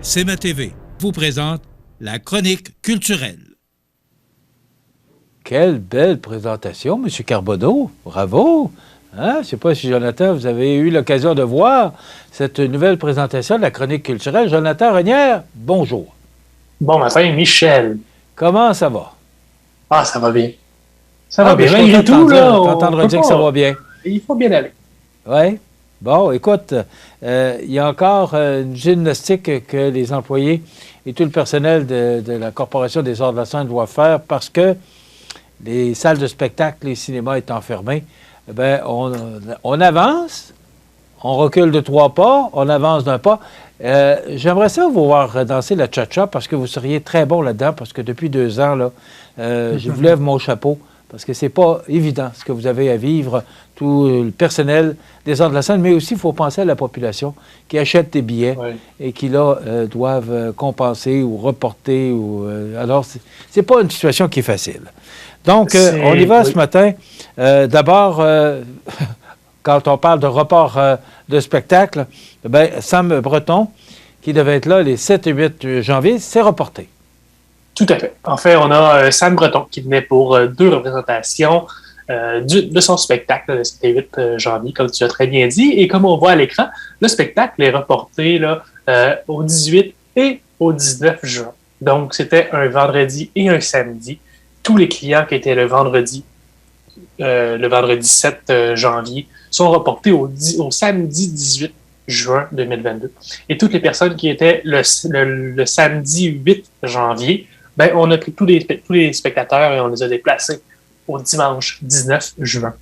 CMA-TV vous présente la chronique culturelle. Quelle belle présentation, M. Carbonneau. Bravo. Hein? Je ne sais pas si, Jonathan, vous avez eu l'occasion de voir cette nouvelle présentation de la chronique culturelle. Jonathan Renière, bonjour. Bon matin, Michel. Comment ça va? Ah, ça va bien. Ça va bien. Je Malgré tout, là, t'entendre dire que ça va bien. Il faut bien aller. Oui. Bon, écoute, il y a encore une gymnastique que les employés et tout le personnel de la Corporation des arts de la scène doivent faire parce que les salles de spectacle, les cinémas étant fermés, bien, on avance, on recule de 3 pas, on avance d'un pas. J'aimerais ça vous voir danser la cha-cha parce que vous seriez très bon là-dedans parce que depuis 2 ans, là, je vous lève mon chapeau parce que c'est pas évident ce que vous avez à vivre, tout le personnel des arts de la scène, mais aussi il faut penser à la population qui achète des billets et qui, là, doivent compenser ou reporter. Alors, c'est pas une situation qui est facile. Donc, on y va ce matin. D'abord, quand on parle de report de spectacle, bien, Sam Breton, qui devait être là les 7 et 8 janvier, s'est reporté. Tout à fait. En fait, on a Sam Breton qui venait pour 2 représentations de son spectacle le 7 et 8 janvier, comme tu as très bien dit. Et comme on voit à l'écran, le spectacle est reporté là, au 18 et au 19 juin. Donc, c'était un vendredi et un samedi. Tous les clients qui étaient le vendredi 7 janvier sont reportés au samedi 18 juin 2022. Et toutes les personnes qui étaient le samedi 8 janvier, ben, on a pris tous les spectateurs et on les a déplacés au dimanche 19 juin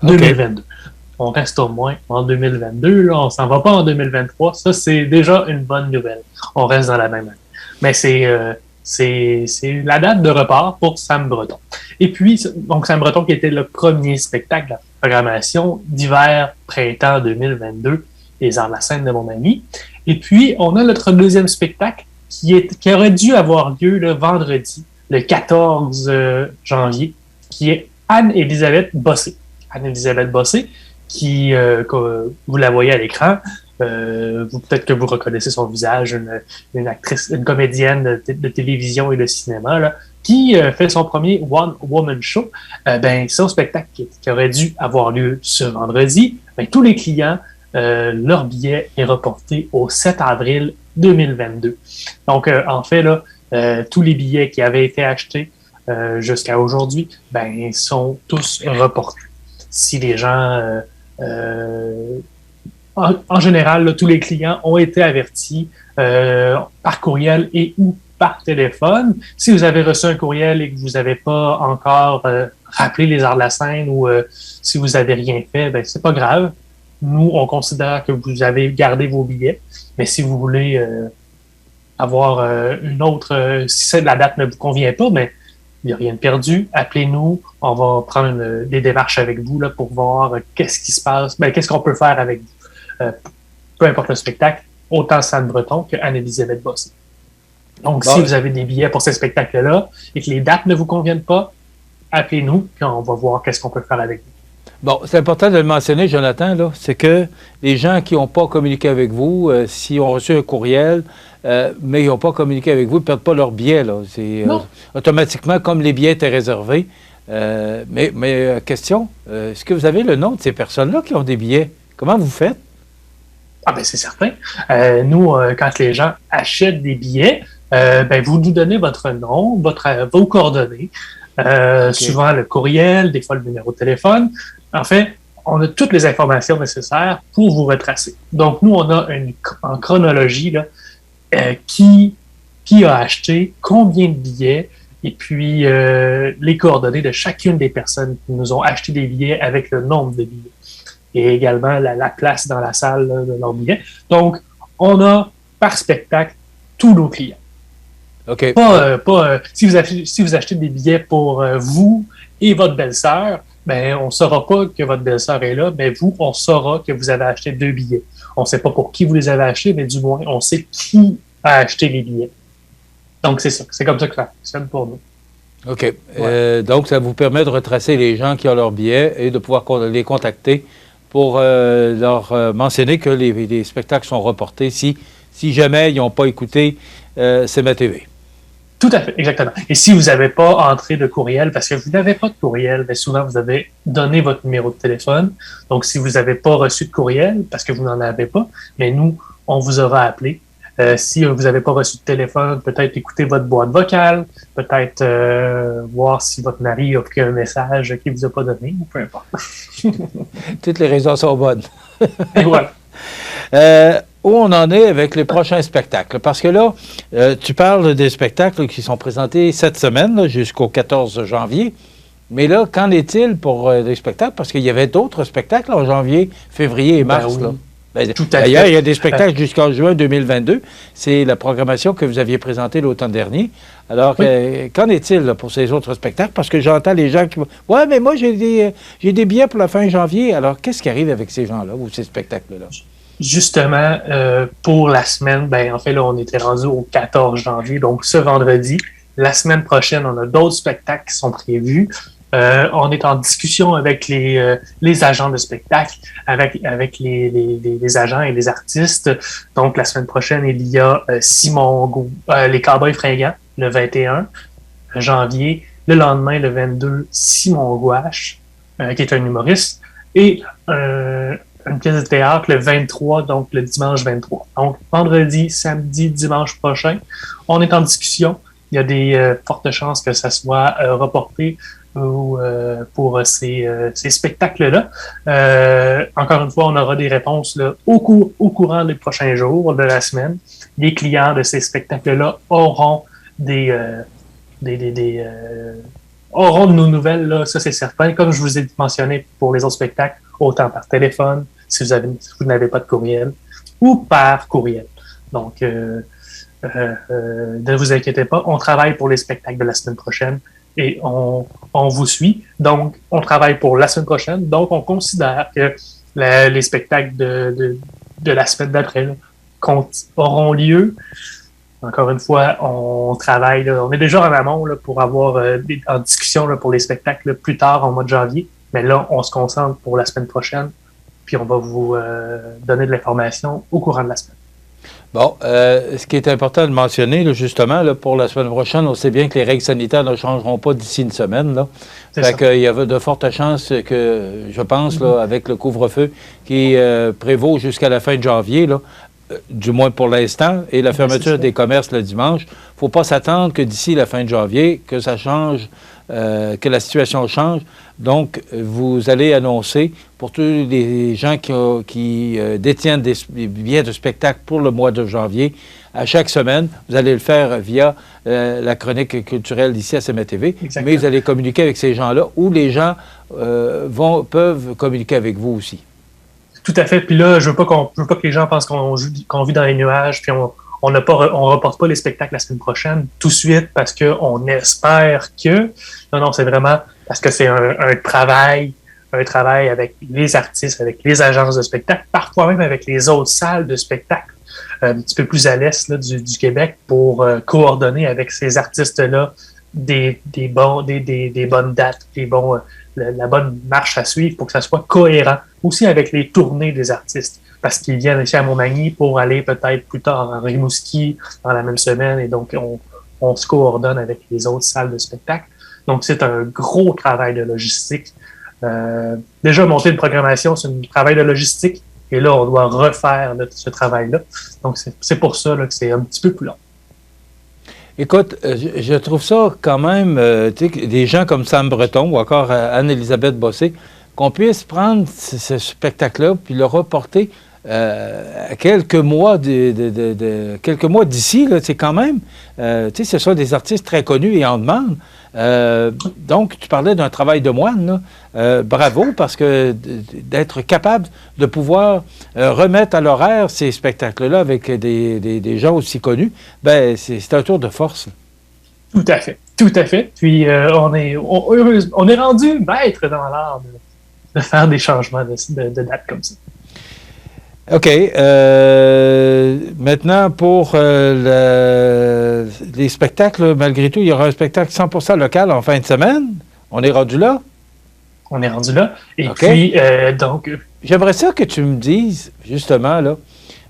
2022. On reste au moins en 2022, là, on s'en va pas en 2023. Ça, c'est déjà une bonne nouvelle. On reste dans la même année. Mais c'est la date de repart pour Sam Breton. Et puis, donc Sam Breton qui était le premier spectacle de la programmation d'hiver-printemps 2022 des arts de la scène de mon ami. Et puis, on a notre deuxième spectacle qui aurait dû avoir lieu le vendredi, le 14 janvier, qui est Anne-Élisabeth Bossé. Anne-Élisabeth Bossé, qui, vous la voyez à l'écran, peut-être que vous reconnaissez son visage, une actrice, une comédienne de télévision et de cinéma, là, qui fait son premier One Woman Show. Son spectacle qui aurait dû avoir lieu ce vendredi, tous les clients, leur billet est reporté au 7 avril 2022. Donc, en fait, là, tous les billets qui avaient été achetés jusqu'à aujourd'hui, sont tous reportés. Si les gens... En général, là, tous les clients ont été avertis par courriel et ou par téléphone. Si vous avez reçu un courriel et que vous n'avez pas encore rappelé les arts de la scène ou si vous n'avez rien fait, c'est pas grave. Nous, on considère que vous avez gardé vos billets. Mais si vous voulez avoir une autre... si la date ne vous convient pas, mais il n'y a rien de perdu. Appelez-nous. On va prendre des démarches avec vous là, pour voir qu'est-ce qui se passe, qu'est-ce qu'on peut faire avec vous. Peu importe le spectacle, autant Sam Breton que Anne-Élisabeth Bossé. Donc, si vous avez des billets pour ces spectacles-là et que les dates ne vous conviennent pas, appelez-nous, puis on va voir qu'est-ce qu'on peut faire avec vous. Bon, c'est important de le mentionner, Jonathan, là, c'est que les gens qui n'ont pas communiqué avec vous, s'ils ont reçu un courriel, mais ils n'ont pas communiqué avec vous, ils ne perdent pas leur billet. Là. C'est automatiquement, comme les billets étaient réservés. Mais question, est-ce que vous avez le nom de ces personnes-là qui ont des billets? Comment vous faites? Ah ben c'est certain. Nous, quand les gens achètent des billets, vous nous donnez votre nom, vos coordonnées, souvent le courriel, des fois le numéro de téléphone. En fait, on a toutes les informations nécessaires pour vous retracer. Donc, nous, on a en chronologie là, qui a acheté, combien de billets, et puis les coordonnées de chacune des personnes qui nous ont acheté des billets avec le nombre de billets. Et également la place dans la salle là, de leurs billets. Donc, on a par spectacle tous nos clients. OK. Si vous achetez des billets pour vous et votre belle-sœur, on ne saura pas que votre belle-sœur est là, mais vous, on saura que vous avez acheté 2 billets. On ne sait pas pour qui vous les avez achetés, mais du moins, on sait qui a acheté les billets. Donc, c'est ça. C'est comme ça que ça fonctionne pour nous. OK. Donc, ça vous permet de retracer les gens qui ont leurs billets et de pouvoir les contacter pour leur mentionner que les spectacles sont reportés si si jamais ils n'ont pas écouté CMA TV. Tout à fait, exactement. Et si vous n'avez pas entré de courriel, parce que vous n'avez pas de courriel, bien souvent vous avez donné votre numéro de téléphone. Donc, si vous n'avez pas reçu de courriel, parce que vous n'en avez pas, mais nous, on vous aura appelé. Si vous n'avez pas reçu de téléphone, peut-être écouter votre boîte vocale, peut-être voir si votre mari a pris un message qu'il ne vous a pas donné, ou peu importe. Toutes les raisons sont bonnes. Et voilà. Où on en est avec les prochains spectacles? Parce que là, tu parles des spectacles qui sont présentés cette semaine, là, jusqu'au 14 janvier. Mais là, qu'en est-il pour les spectacles? Parce qu'il y avait d'autres spectacles en janvier, février et mars. Oui. Là. D'ailleurs, il y a des spectacles jusqu'en juin 2022. C'est la programmation que vous aviez présentée l'automne dernier. Alors, oui. Qu'en est-il là, pour ces autres spectacles? Parce que j'entends les gens qui vont « Ouais, mais moi, j'ai des billets pour la fin janvier. » Alors, qu'est-ce qui arrive avec ces gens-là ou ces spectacles-là? Justement, pour la semaine, ben en fait, là, on était rendu au 14 janvier, donc ce vendredi. La semaine prochaine, on a d'autres spectacles qui sont prévus. On est en discussion avec les agents de spectacle, avec les agents et les artistes. Donc, la semaine prochaine, il y a les Cowboys fringants, le 21 janvier. Le lendemain, le 22, Simon Gouache, qui est un humoriste. Et une pièce de théâtre le 23, donc le dimanche 23. Donc, vendredi, samedi, dimanche prochain, on est en discussion. Il y a des fortes chances que ça soit reporté pour ces spectacles-là. Encore une fois, on aura des réponses là, au courant des prochains jours de la semaine. Les clients de ces spectacles-là auront auront de nos nouvelles, là, ça c'est certain. Comme je vous ai mentionné pour les autres spectacles, autant par téléphone, si vous n'avez pas de courriel, ou par courriel. Donc, ne vous inquiétez pas, on travaille pour les spectacles de la semaine prochaine et on vous suit. Donc, on travaille pour la semaine prochaine. Donc, on considère que les spectacles de la semaine d'après auront lieu. Encore une fois, on travaille, là, on est déjà en amont là, pour avoir en discussion là, pour les spectacles là, plus tard en mois de janvier. Mais là, on se concentre pour la semaine prochaine, puis on va vous donner de l'information au courant de la semaine. Bon, ce qui est important de mentionner, là, justement, là, pour la semaine prochaine, on sait bien que les règles sanitaires ne changeront pas d'ici une semaine. Là. Fait qu'il y avait de fortes chances que, je pense, là, avec le couvre-feu qui prévaut jusqu'à la fin de janvier, là, du moins pour l'instant, et la fermeture des commerces le dimanche, il ne faut pas s'attendre que d'ici la fin de janvier, que ça change, que la situation change. Donc, vous allez annoncer pour tous les gens qui détiennent des billets de spectacle pour le mois de janvier, à chaque semaine, vous allez le faire via la chronique culturelle ici à CMA TV, mais vous allez communiquer avec ces gens-là, ou les gens peuvent communiquer avec vous aussi. Tout à fait. Puis là, je veux pas que les gens pensent qu'on vit dans les nuages, puis on reporte pas les spectacles la semaine prochaine tout de suite parce qu'on espère que. Non, c'est vraiment parce que c'est un travail avec les artistes, avec les agences de spectacle, parfois même avec les autres salles de spectacle un petit peu plus à l'est là, du Québec pour coordonner avec ces artistes-là des bonnes dates, la bonne marche à suivre pour que ça soit cohérent. Aussi avec les tournées des artistes, parce qu'ils viennent ici à Montmagny pour aller peut-être plus tard en Rimouski dans la même semaine, et donc on se coordonne avec les autres salles de spectacle. Donc c'est un gros travail de logistique. Déjà, monter une programmation, c'est un travail de logistique, et là, on doit refaire ce travail-là. Donc c'est pour ça là, que c'est un petit peu plus long. Écoute, je trouve ça quand même, des gens comme Sam Breton ou encore Anne-Élisabeth Bossé, qu'on puisse prendre ce spectacle-là puis le reporter à quelques mois d'ici, c'est quand même, ce sont des artistes très connus et en demande. Donc, tu parlais d'un travail de moine, là. Bravo, parce que d'être capable de pouvoir remettre à l'horaire ces spectacles-là avec des gens aussi connus, ben c'est un tour de force. Tout à fait. Puis, on est rendu maître dans l'art de faire des changements de date comme ça. OK. Maintenant, pour les spectacles, malgré tout, il y aura un spectacle 100% local en fin de semaine. On est rendu là? On est rendu là. Et okay. Puis, donc... J'aimerais ça que tu me dises, justement, là,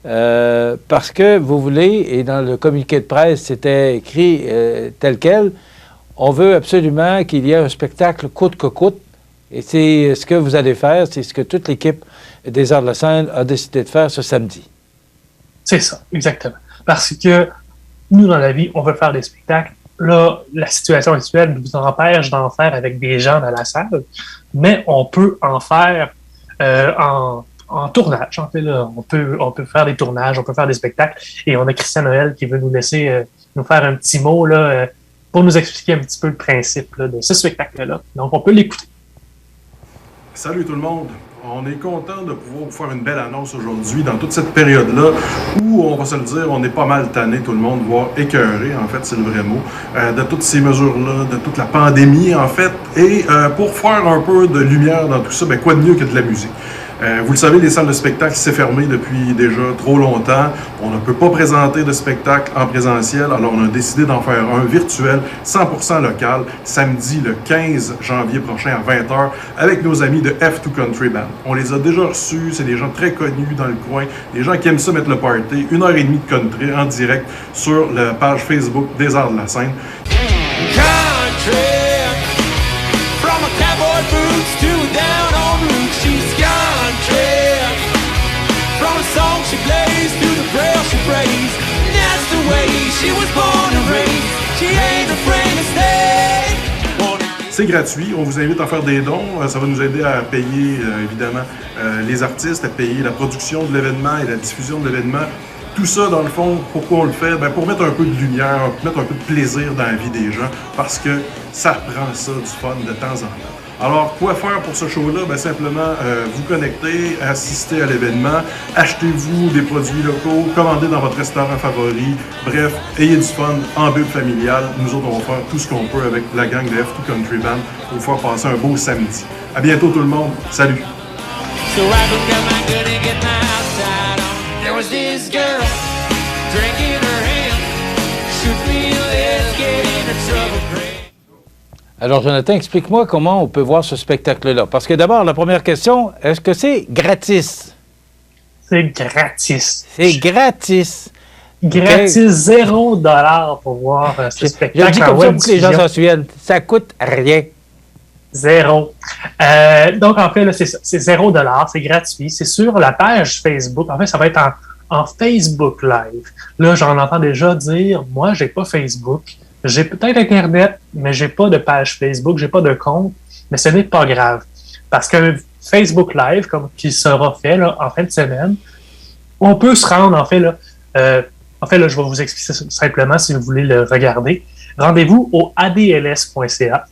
parce que vous voulez, et dans le communiqué de presse, c'était écrit tel quel, on veut absolument qu'il y ait un spectacle coûte que coûte. Et c'est ce que vous allez faire, c'est ce que toute l'équipe des Arts de la Scène a décidé de faire ce samedi. C'est ça, exactement. Parce que nous, dans la vie, on veut faire des spectacles. Là, la situation actuelle nous empêche d'en faire avec des gens dans la salle, mais on peut en faire en tournage. En fait, là, on peut faire des tournages, on peut faire des spectacles. Et on a Christian Noël qui veut nous laisser nous faire un petit mot là, pour nous expliquer un petit peu le principe là, de ce spectacle-là. Donc, on peut l'écouter. Salut tout le monde! On est content de pouvoir vous faire une belle annonce aujourd'hui dans toute cette période-là où, on va se le dire, on est pas mal tanné, tout le monde, voire écœuré, en fait, c'est le vrai mot, de toutes ces mesures-là, de toute la pandémie, en fait. Et pour faire un peu de lumière dans tout ça, ben quoi de mieux que de la musique? Vous le savez, les salles de spectacle s'est fermées depuis déjà trop longtemps. On ne peut pas présenter de spectacle en présentiel, alors on a décidé d'en faire un virtuel 100% local, samedi le 15 janvier prochain à 20h, avec nos amis de F2 Country Band. On les a déjà reçus, c'est des gens très connus dans le coin, des gens qui aiment ça mettre le party, 1h30 de country en direct sur la page Facebook des Arts de la Scène. Country, from a cowboy boots to down on roots, she's country. From a song she plays to the prayer she prays, and that's the way she was born and raised. She ain't afraid to stay. C'est gratuit, on vous invite à faire des dons, ça va nous aider à payer évidemment les artistes, à payer la production de l'événement et la diffusion de l'événement. Tout ça, dans le fond, pourquoi on le fait? Ben, pour mettre un peu de lumière, mettre un peu de plaisir dans la vie des gens, parce que ça prend ça, du fun de temps en temps. Alors, quoi faire pour ce show-là? Ben, simplement vous connecter, assister à l'événement, achetez-vous des produits locaux, commandez dans votre restaurant favori. Bref, ayez du fun en bulle familiale. Nous autres, on va faire tout ce qu'on peut avec la gang de F2 Country Band pour vous faire passer un beau samedi. À bientôt tout le monde. Salut! So I looked at my gun and get my outside on. There was this girl, drink in her hand. Shoot me, let's get into trouble. Alors, Jonathan, explique-moi comment on peut voir ce spectacle-là. Parce que d'abord, la première question, est-ce que c'est gratis? C'est gratis. C'est gratis. Gratis, okay. $0 pour voir ce spectacle. Je dis comme ça pour que les gens s'en souviennent. Ça coûte rien. Zéro. Donc, en fait, là, c'est ça. C'est $0. C'est gratuit. C'est sur la page Facebook. En fait, ça va être en Facebook Live. Là, j'en entends déjà dire, moi, j'ai pas Facebook. J'ai peut-être Internet, mais j'ai pas de page Facebook, j'ai pas de compte, mais ce n'est pas grave. Parce que Facebook Live, comme qui sera fait là, en fin de semaine, on peut se rendre, en fait, là, je vais vous expliquer ça simplement si vous voulez le regarder. Rendez-vous au adls.ca.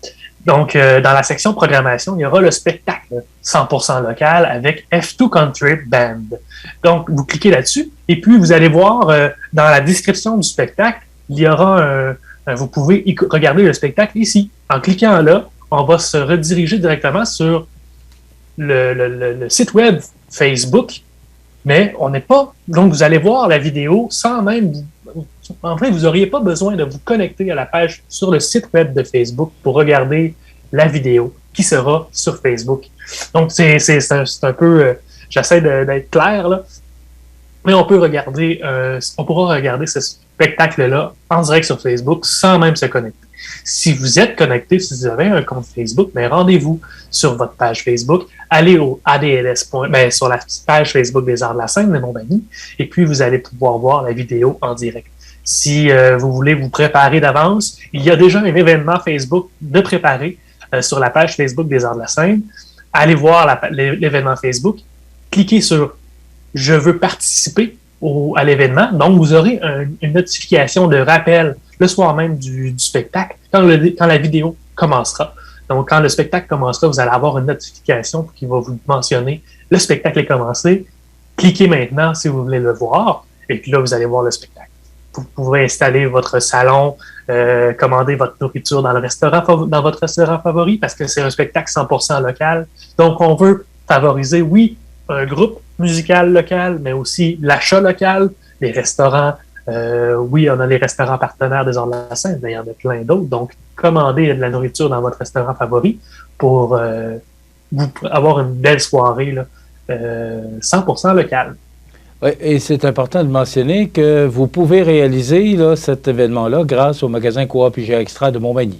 Donc, dans la section programmation, il y aura le spectacle 100% local avec F2 Country Band. Donc, vous cliquez là-dessus, et puis vous allez voir dans la description du spectacle, il y aura vous pouvez regarder le spectacle ici. En cliquant là, on va se rediriger directement sur le site web Facebook, mais on n'est pas... Donc, vous allez voir la vidéo sans même... En fait, vous n'auriez pas besoin de vous connecter à la page sur le site web de Facebook pour regarder la vidéo qui sera sur Facebook. Donc, c'est un peu... j'essaie d'être clair, là. Mais on pourra regarder ce spectacle-là en direct sur Facebook sans même se connecter. Si vous êtes connecté, si vous avez un compte Facebook, ben rendez-vous sur votre page Facebook, allez au ADLS. Sur la page Facebook des Arts de la Scène de Montmagny, et puis vous allez pouvoir voir la vidéo en direct. Si vous voulez vous préparer d'avance, il y a déjà un événement Facebook de préparer sur la page Facebook des Arts de la Scène. Allez voir l'événement Facebook, cliquez sur « Je veux participer » à l'événement. Donc, vous aurez une notification de rappel le soir même du spectacle, quand la vidéo commencera. Donc, quand le spectacle commencera, vous allez avoir une notification qui va vous mentionner « Le spectacle est commencé. Cliquez maintenant si vous voulez le voir. » Et puis là, vous allez voir le spectacle. Vous pourrez installer votre salon, commander votre nourriture dans votre restaurant favori, parce que c'est un spectacle 100% local. Donc, on veut favoriser, oui, un groupe musical local, mais aussi l'achat local, les restaurants. Oui, on a les restaurants partenaires des Arts de la Scène, mais il y en a plein d'autres. Donc, commandez de la nourriture dans votre restaurant favori pour avoir une belle soirée là, 100% locale. Oui, et c'est important de mentionner que vous pouvez réaliser là, cet événement-là grâce au magasin Coop IGA Extra de Montmagny.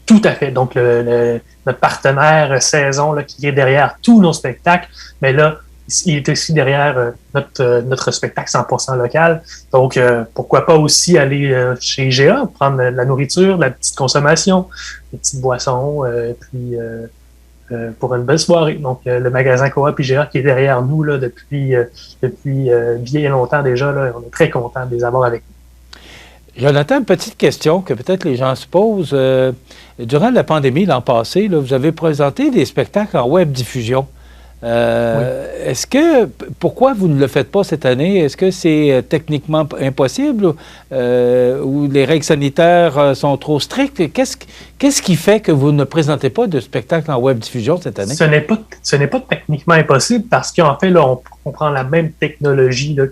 Tout à fait. Donc, notre partenaire Saison là, qui est derrière tous nos spectacles, mais là, il est aussi derrière notre spectacle 100% local. Donc, pourquoi pas aussi aller chez IGA, prendre de la nourriture, de la petite consommation, des petites boissons, puis pour une belle soirée. Donc, le magasin Coop IGA qui est derrière nous là, depuis bien longtemps déjà, là, on est très contents de les avoir avec nous. Jonathan, une petite question que peut-être les gens se posent. Durant la pandémie l'an passé, là, vous avez présenté des spectacles en web diffusion. Oui. Est-ce que, pourquoi vous ne le faites pas cette année? Est-ce que c'est techniquement impossible ou les règles sanitaires sont trop strictes? Qu'est-ce qui fait que vous ne présentez pas de spectacle en web diffusion cette année? Ce n'est pas techniquement impossible parce qu'en fait, là, on prend la même technologie là,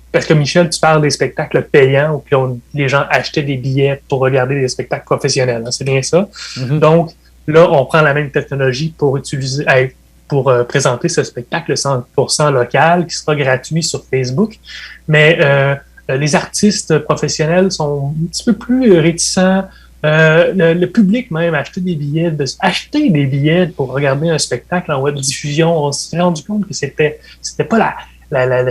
parce que Michel, tu parles des spectacles payants où les gens achetaient des billets pour regarder des spectacles professionnels. Hein, c'est bien ça. Mm-hmm. Donc, là, on prend la même technologie pour présenter ce spectacle 100% local qui sera gratuit sur Facebook. Mais les artistes professionnels sont un petit peu plus réticents. Le public même, acheter des billets pour regarder un spectacle en web diffusion, on s'est rendu compte que c'était pas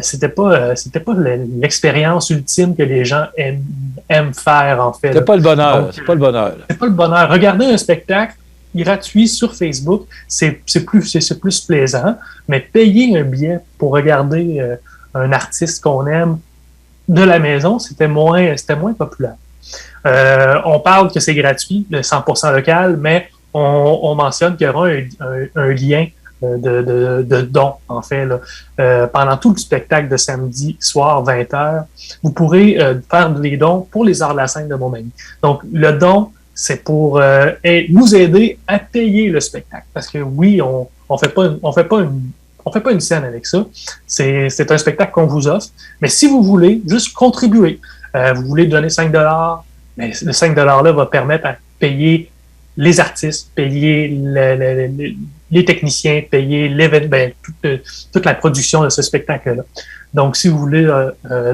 c'était pas l'expérience ultime que les gens aiment faire, en fait. C'est pas le bonheur. Donc, c'est pas le bonheur. C'est pas le bonheur. Regarder un spectacle gratuit sur Facebook, c'est plus plaisant, mais payer un billet pour regarder un artiste qu'on aime de la maison, c'était moins populaire. On parle que c'est gratuit, le 100% local, mais on mentionne qu'il y aura un lien de dons, en fait. Là. Pendant tout le spectacle de samedi soir, 20h, vous pourrez faire des dons pour les Arts de la scène de Montmagny. Donc, le don, c'est pour nous aider à payer le spectacle. Parce que oui, on fait pas une scène avec ça. C'est un spectacle qu'on vous offre. Mais si vous voulez juste contribuer, vous voulez donner 5$, mais le 5$-là va permettre à payer les artistes, payer les techniciens, payer toute la production de ce spectacle-là. Donc, si vous voulez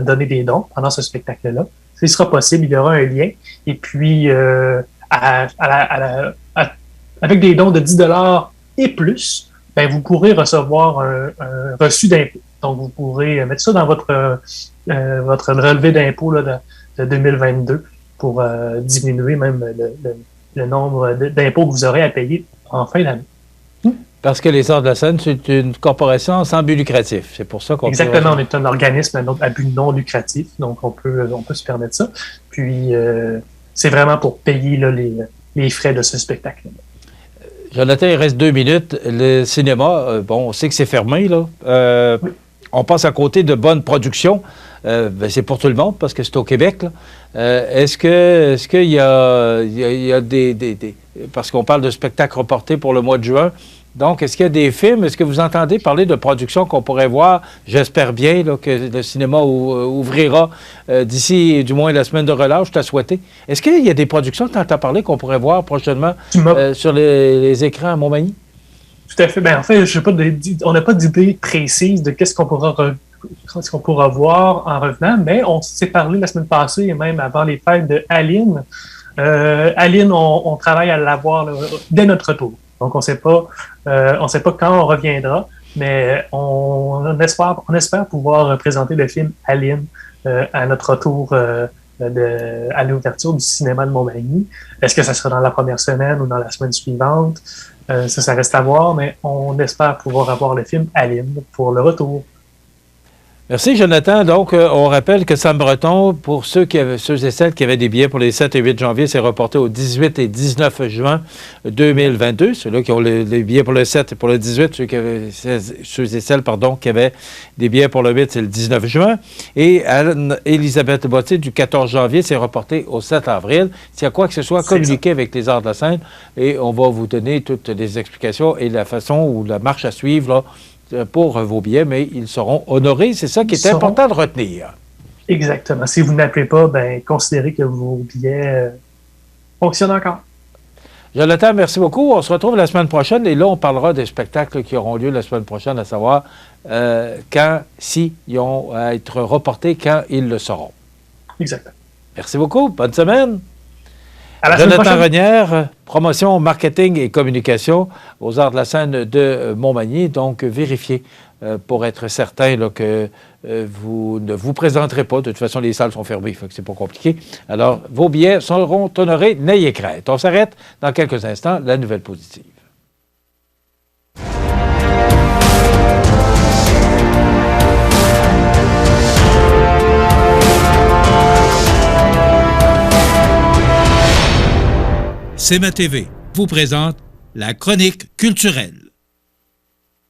donner des dons pendant ce spectacle-là, ce sera possible, il y aura un lien. Et puis, avec des dons de 10$ et plus, ben, vous pourrez recevoir un reçu d'impôt. Donc, vous pourrez mettre ça dans votre relevé d'impôt là, de 2022 pour diminuer même le nombre d'impôts que vous aurez à payer en fin d'année. Parce que les Arts de la scène, c'est une corporation sans but lucratif. C'est pour ça qu'on Exactement, on est un organisme à but non lucratif, donc on peut se permettre ça. Puis, c'est vraiment pour payer là, les frais de ce spectacle. Jonathan, il reste 2 minutes. Le cinéma, bon, on sait que c'est fermé, là. Oui. On passe à côté de bonnes productions. Ben, c'est pour tout le monde parce que c'est au Québec. Est-ce qu'il y a des... Parce qu'on parle de spectacles reportés pour le mois de juin. Donc, est-ce qu'il y a des films? Est-ce que vous entendez parler de productions qu'on pourrait voir? J'espère bien là, que le cinéma ouvrira d'ici, du moins, la semaine de relâche, je t'ai souhaité. Est-ce qu'il y a des productions que tu entends parler qu'on pourrait voir prochainement sur les écrans à Montmagny? Tout à fait. Ben, en fait, on n'a pas d'idée précise de qu'est-ce qu'on pourra voir en revenant, mais on s'est parlé la semaine passée et même avant les fêtes de Aline. Aline, on travaille à l'avoir dès notre retour. Donc, on ne sait pas quand on reviendra, mais on espère pouvoir présenter le film Aline à notre retour à l'ouverture du cinéma de Montmagny. Est-ce que ça sera dans la première semaine ou dans la semaine suivante? Ça reste à voir, mais on espère pouvoir avoir le film Aline pour le retour. Merci, Jonathan. Donc, on rappelle que Sam Breton, pour ceux et celles qui avaient des billets pour les 7 et 8 janvier, c'est reporté au 18 et 19 juin 2022. Ceux-là qui ont les billets pour le 7 et pour le 18, ceux et celles qui avaient des billets pour le 8, c'est le 19 juin. Et Anne-Élisabeth Bottier, du 14 janvier, c'est reporté au 7 avril. S'il y a quoi que ce soit, communiquez avec les Arts de la scène et on va vous donner toutes les explications et la façon ou la marche à suivre là, pour vos billets, mais ils seront honorés. C'est ça qui est important de retenir. Exactement. Si vous n'appelez pas, considérez que vos billets fonctionnent encore. Jonathan, merci beaucoup. On se retrouve la semaine prochaine et là, on parlera des spectacles qui auront lieu la semaine prochaine, à savoir quand, si ils ont à être reportés, quand ils le seront. Exactement. Merci beaucoup. Bonne semaine. À la semaine Jonathan prochaine. Renière, promotion, marketing et communication aux Arts de la scène de Montmagny. Donc, vérifiez pour être certain là, que vous ne vous présenterez pas. De toute façon, les salles sont fermées, fait que c'est pas compliqué. Alors, vos billets seront honorés, n'ayez crainte. On s'arrête dans quelques instants. La nouvelle positive. CMA TV vous présente la chronique culturelle.